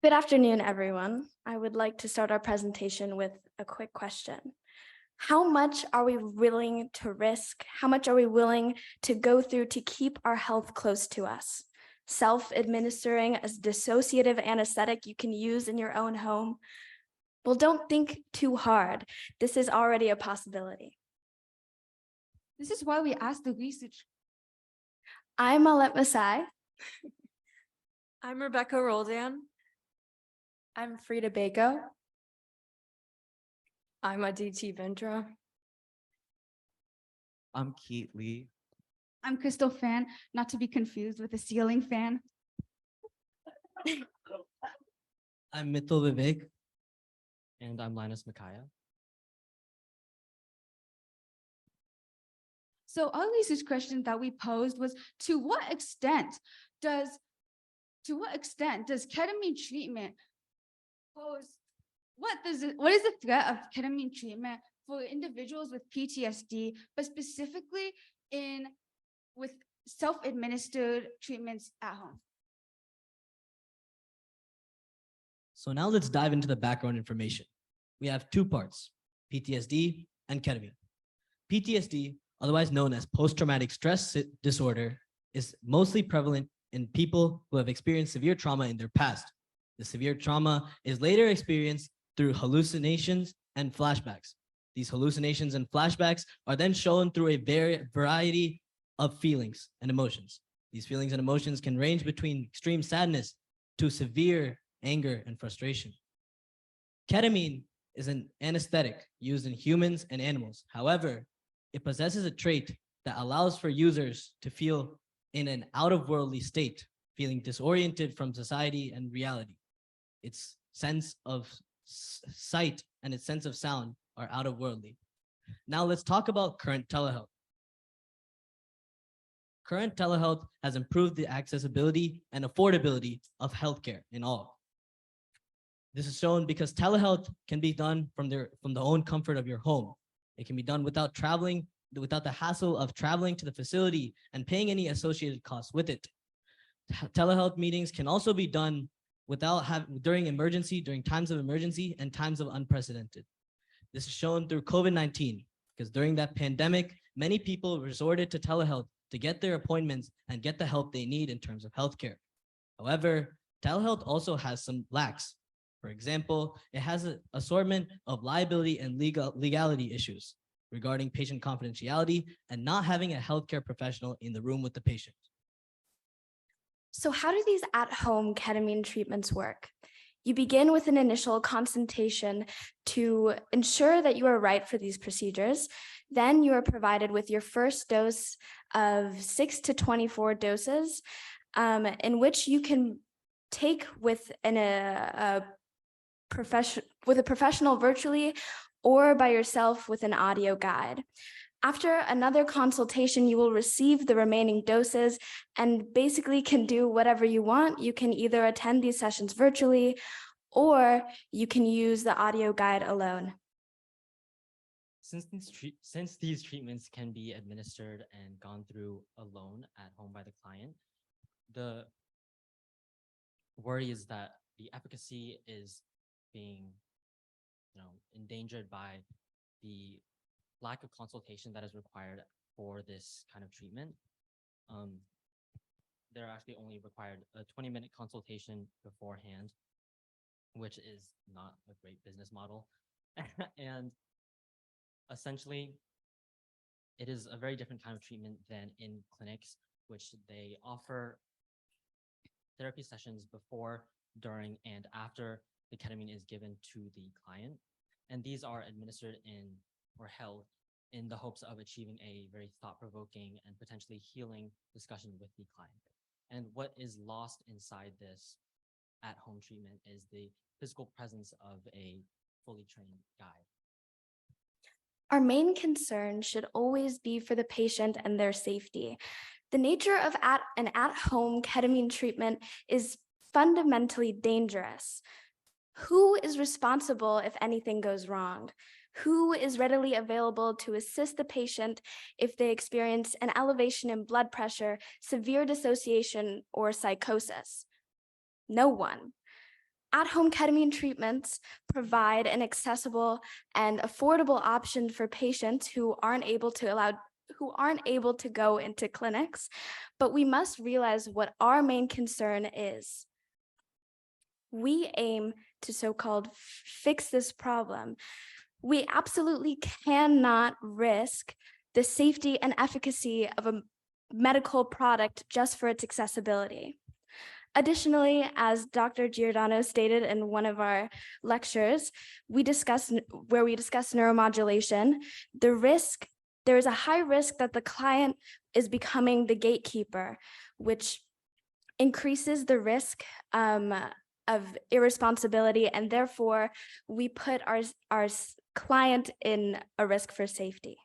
Good afternoon, everyone. I would like to start our presentation with a quick question. How much are we willing to risk? How much are we willing to go through to keep our health close to us? Self-administering a dissociative anesthetic you can use in your own home? Well, don't think too hard. This is already a possibility. This is why we asked the research. I'm Alet Masai. I'm Rebecca Roldan. I'm Frida Bako. I'm Aditi Vendra. I'm Keith Lee. I'm Crystal Fan, not to be confused with the ceiling fan. I'm Mitul Vivek. And I'm Linus Mikaya. So our research question that we posed was, to what extent does ketamine treatment pose, what is the threat of ketamine treatment for individuals with PTSD, but specifically with self-administered treatments at home? So now let's dive into the background information. We have two parts, PTSD and ketamine. PTSD, otherwise known as post-traumatic stress disorder, is mostly prevalent in people who have experienced severe trauma in their past. The severe trauma is later experienced through hallucinations and flashbacks. These hallucinations and flashbacks are then shown through a variety of feelings and emotions. These feelings and emotions can range between extreme sadness to severe anger and frustration. Ketamine is an anesthetic used in humans and animals. However, it possesses a trait that allows for users to feel in an out-of-worldly state, feeling disoriented from society and reality. Its sense of sight and its sense of sound are out-of-worldly. Now let's talk about current telehealth. Current telehealth has improved the accessibility and affordability of healthcare in all. This is shown because telehealth can be done from the own comfort of your home. It can be done without the hassle of traveling to the facility and paying any associated costs with it. Telehealth meetings can also be done during times of emergency and times of unprecedented. This is shown through COVID-19, because during that pandemic, many people resorted to telehealth to get their appointments and get the help they need in terms of healthcare. However, telehealth also has some lacks. For example, it has an assortment of liability and legality issues regarding patient confidentiality and not having a healthcare professional in the room with the patient. So how do these at-home ketamine treatments work? You begin with an initial consultation to ensure that you are right for these procedures. Then you are provided with your first dose of 6 to 24 doses, in which you can take with a professional virtually or by yourself with an audio guide. After another consultation, you will receive the remaining doses and basically can do whatever you want. You can either attend these sessions virtually or you can use the audio guide alone. Since these treatments can be administered and gone through alone at home by the client, the worry is that the efficacy is being endangered by the lack of consultation that is required for this kind of treatment. They're actually only required a 20-minute consultation beforehand, which is not a great business model. And essentially, it is a very different kind of treatment than in clinics, which they offer therapy sessions before, during, and after the ketamine is given to the client. And these are administered or held in the hopes of achieving a very thought-provoking and potentially healing discussion with the client. And what is lost inside this at-home treatment is the physical presence of a fully trained guide. Our main concern should always be for the patient and their safety. The nature of an at-home ketamine treatment is fundamentally dangerous. Who is responsible if anything goes wrong? Who is readily available to assist the patient if they experience an elevation in blood pressure, severe dissociation, or psychosis? No one. At-home ketamine treatments provide an accessible and affordable option for patients who aren't able to go into clinics, but we must realize what our main concern is. We aim to so-called fix this problem. We absolutely cannot risk the safety and efficacy of a medical product just for its accessibility. Additionally, as Dr. Giordano stated in one of our lectures, where we discuss neuromodulation, there is a high risk that the client is becoming the gatekeeper, which increases the risk of irresponsibility, and therefore we put our client in a risk for safety.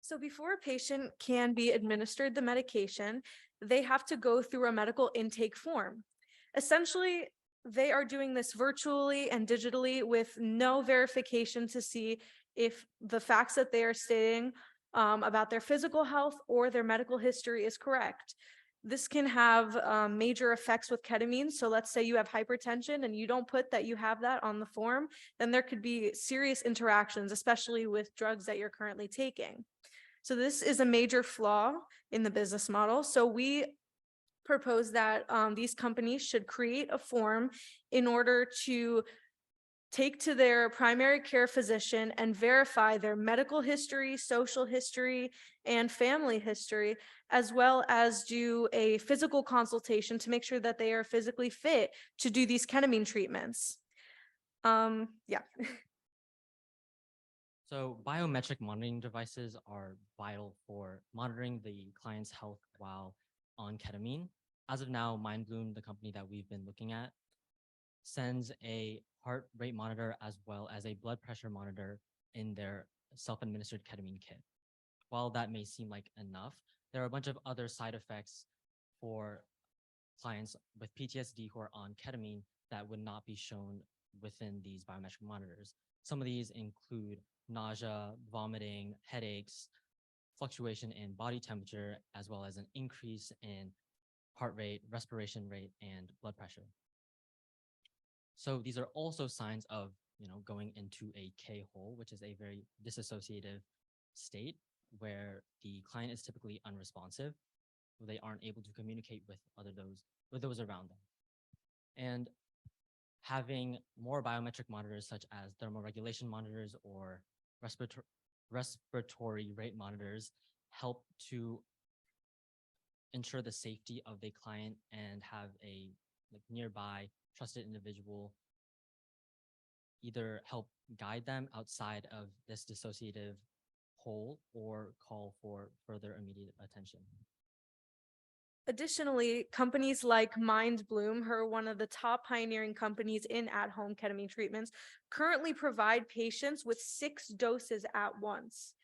So before a patient can be administered the medication, they have to go through a medical intake form. Essentially, they are doing this virtually and digitally with no verification to see if the facts that they are stating about their physical health or their medical history is correct. This can have major effects with ketamine. So let's say you have hypertension and you don't put that you have that on the form, then there could be serious interactions, especially with drugs that you're currently taking. So this is a major flaw in the business model. So we propose that these companies should create a form in order to take to their primary care physician and verify their medical history, social history, and family history, as well as do a physical consultation to make sure that they are physically fit to do these ketamine treatments. Yeah. So biometric monitoring devices are vital for monitoring the client's health while on ketamine. As of now, MindBloom, the company that we've been looking at, sends a heart rate monitor as well as a blood pressure monitor in their self-administered ketamine kit. While that may seem like enough, there are a bunch of other side effects for clients with PTSD who are on ketamine that would not be shown within these biometric monitors. Some of these include nausea, vomiting, headaches, fluctuation in body temperature, as well as an increase in heart rate, respiration rate, and blood pressure. So these are also signs of, going into a K-hole, which is a very dissociative state where the client is typically unresponsive. They aren't able to communicate with those around them. And having more biometric monitors such as thermoregulation monitors or respiratory rate monitors help to ensure the safety of the client and have a nearby trusted individual either help guide them outside of this dissociative hole or call for further immediate attention. Additionally, companies like MindBloom, who are one of the top pioneering companies in at-home ketamine treatments, currently provide patients with 6 doses at once.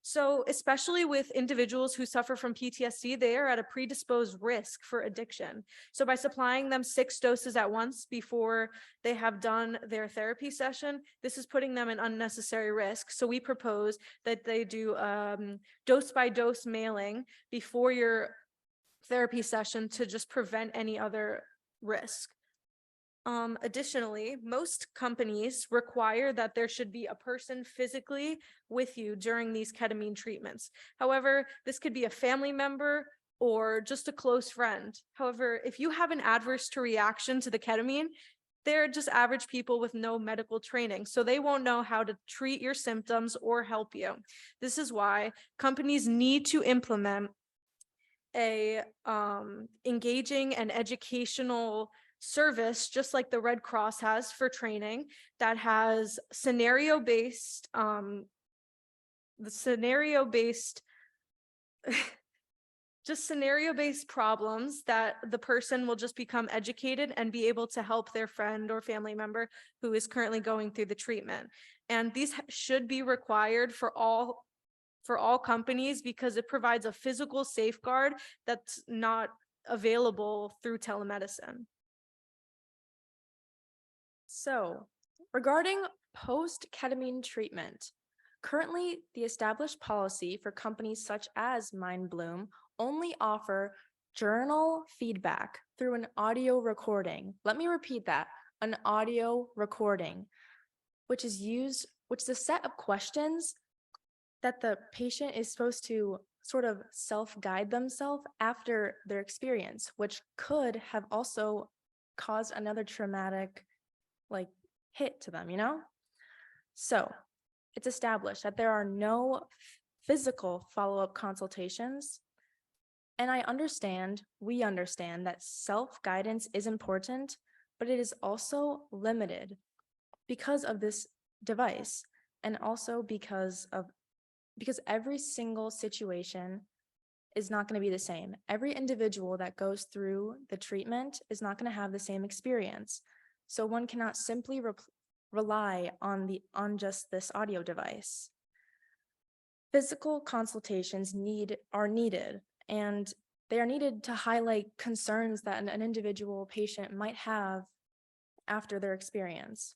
So especially with individuals who suffer from PTSD, they are at a predisposed risk for addiction. So by supplying them 6 doses at once before they have done their therapy session, this is putting them in unnecessary risk. So we propose that they do dose-by-dose mailing before your therapy session to just prevent any other risk. Additionally, most companies require that there should be a person physically with you during these ketamine treatments. However, this could be a family member or just a close friend. However, if you have an adverse reaction to the ketamine, they're just average people with no medical training, so they won't know how to treat your symptoms or help you. This is why companies need to implement a engaging and educational service, just like the Red Cross has for training, that has scenario-based just scenario-based problems that the person will just become educated and be able to help their friend or family member who is currently going through the treatment. And these should be required for all companies because it provides a physical safeguard that's not available through telemedicine. So, regarding post-ketamine treatment, currently the established policy for companies such as MindBloom only offer journal feedback through an audio recording. Let me repeat that, an audio recording, which is a set of questions that the patient is supposed to sort of self-guide themselves after their experience, which could have also caused another traumatic like hit to them, you know? So it's established that there are no physical follow-up consultations. And we understand that self-guidance is important, but it is also limited because of this device and also because every single situation is not going to be the same. Every individual that goes through the treatment is not going to have the same experience. So one cannot simply rely on just this audio device. Physical consultations are needed, and they are needed to highlight concerns that an individual patient might have after their experience.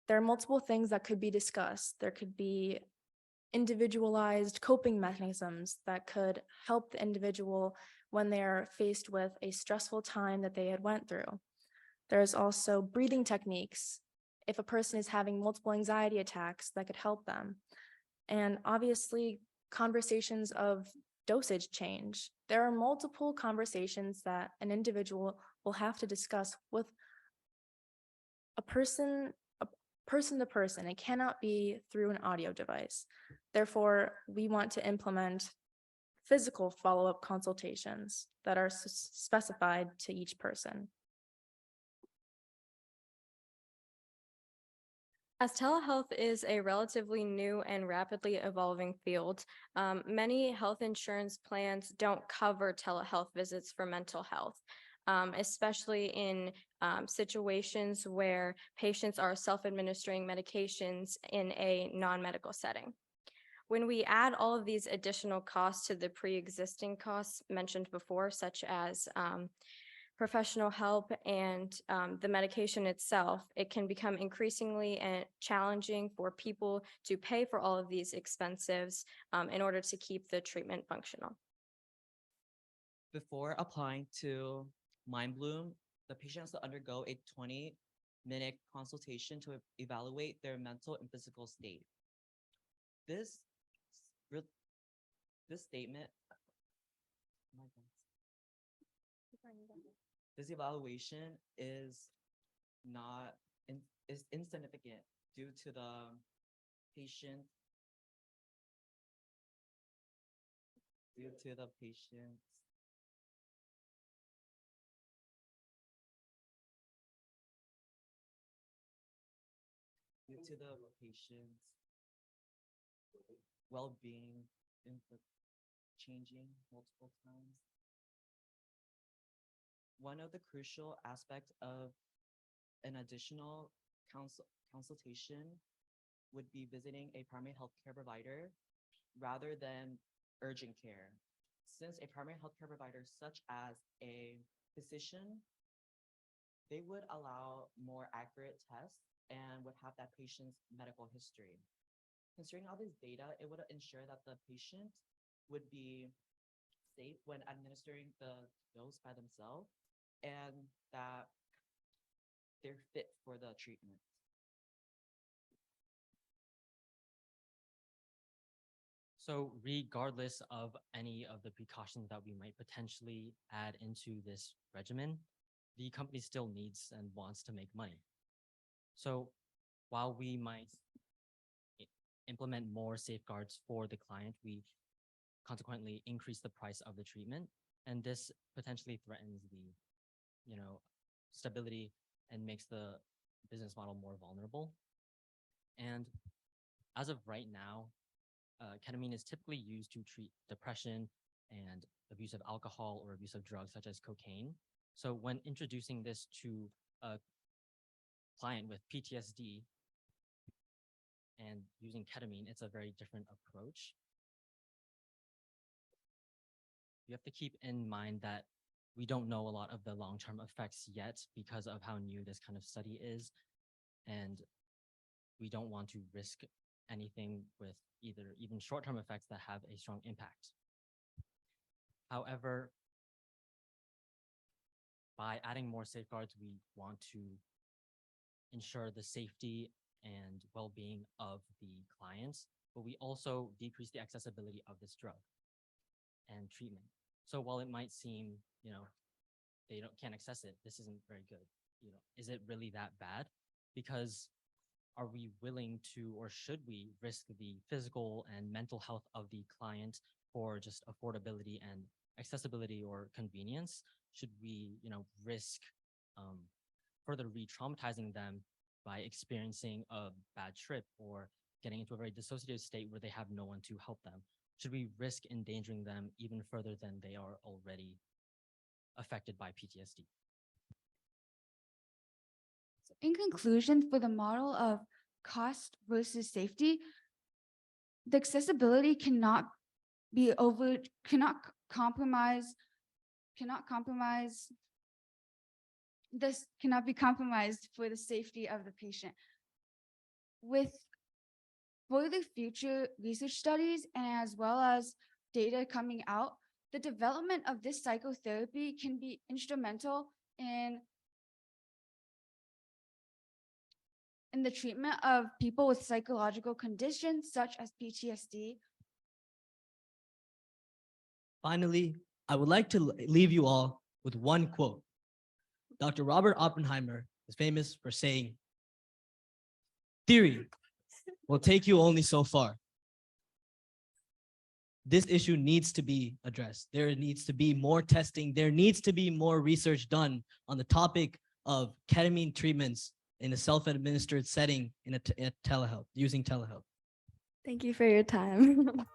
There are multiple things that could be discussed. There could be individualized coping mechanisms that could help the individual when they're faced with a stressful time that they had went through. There's also breathing techniques. If a person is having multiple anxiety attacks, that could help them. And obviously, conversations of dosage change. There are multiple conversations that an individual will have to discuss with a person to person. It cannot be through an audio device. Therefore, we want to implement physical follow-up consultations that are specified to each person. As telehealth is a relatively new and rapidly evolving field, many health insurance plans don't cover telehealth visits for mental health, especially in situations where patients are self-administering medications in a non-medical setting. When we add all of these additional costs to the pre-existing costs mentioned before, such as professional help and the medication itself, it can become increasingly challenging for people to pay for all of these expenses in order to keep the treatment functional. Before applying to MindBloom, the patient has to undergo a 20-minute consultation to evaluate their mental and physical state. This statement, this evaluation is insignificant due to the patient well-being changing multiple times. One of the crucial aspects of an additional consultation would be visiting a primary healthcare provider rather than urgent care. Since a primary healthcare provider, such as a physician, they would allow more accurate tests and would have that patient's medical history. Considering all this data, it would ensure that the patient would be safe when administering the dose by themselves and that they're fit for the treatment. So regardless of any of the precautions that we might potentially add into this regimen, the company still needs and wants to make money. So while we might implement more safeguards for the client, we consequently increase the price of the treatment, and this potentially threatens the, stability and makes the business model more vulnerable. And as of right now, ketamine is typically used to treat depression and abuse of alcohol or abuse of drugs such as cocaine. So when introducing this to a client with PTSD and using ketamine, it's a very different approach. You have to keep in mind that we don't know a lot of the long-term effects yet because of how new this kind of study is. And we don't want to risk anything with even short-term effects that have a strong impact. However, by adding more safeguards, we want to ensure the safety and well-being of the clients, but we also decrease the accessibility of this drug and treatment. So while it might seem, they can't access it, this isn't very good. Is it really that bad? Because are we willing to, or should we risk the physical and mental health of the client for just affordability and accessibility or convenience? Should we, risk further re-traumatizing them by experiencing a bad trip or getting into a very dissociative state where they have no one to help them? Should we risk endangering them even further than they are already affected by PTSD? In conclusion, for the model of cost versus safety, the accessibility cannot compromise, this cannot be compromised for the safety of the patient. With further future research studies and as well as data coming out, the development of this psychotherapy can be instrumental in the treatment of people with psychological conditions such as PTSD. Finally, I would like to leave you all with one quote. Dr. Robert Oppenheimer is famous for saying, "Theory will take you only so far." This issue needs to be addressed. There needs to be more testing. There needs to be more research done on the topic of ketamine treatments in a self-administered setting in a telehealth, using telehealth. Thank you for your time.